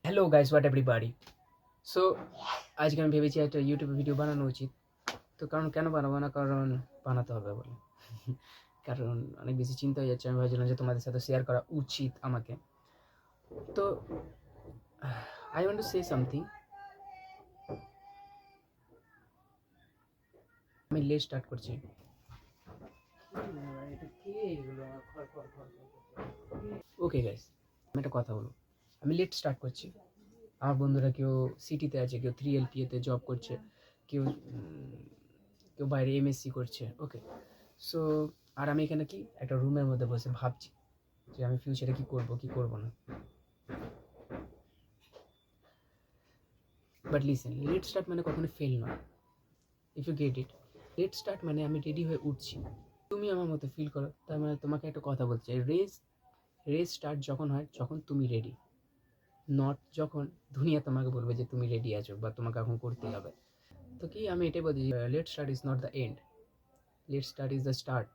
Hello guys, what everybody. So আজকে আমি ভেবেছি একটা ইউটিউবে ভিডিও বানানো উচিত। তো কারণ কেন বানাবো না, কারণ বানাতে হবে বলে। কারণ অনেক বেশি চিন্তা হয়ে যাচ্ছে, আমি ভাবছিলাম যে তোমাদের সাথে শেয়ার করা উচিত আমাকে। তো I want to say something. আমি লেট স্টার্ট করছি। ওকে গাইস, আমি একটা কথা বলবো। আমি লেট স্টার্ট করছি। আমার বন্ধুরা কেউ সিটিতে আছে, কেউ 3LPA-তে জব করছে, কেউ কেউ বাইরে MSc করছে। ওকে, সো আর আমি এখানে কি একটা রুমের মধ্যে বসে ভাবছি যে আমি ফিউচারে কি করব কি করব না। বাট লিসেন, লেট স্টার্ট মানে কখনো ফেল নয়। If you get it, let start মানে আমি রেডি হয়ে উঠছি। তুমি আমার মতো ফিল করো, তার মানে তোমাকে একটা কথা বলতে চাই, রেস রেস স্টার্ট যখন হয় যখন তুমি রেডি, নট যখন দুনিয়া তোমাকে বলবে যে তুমি রেডি আছো বা তোমাকে এখন করতেই হবে। তো কি আমি এটাই বলছি, let start is not the end, let start is the start.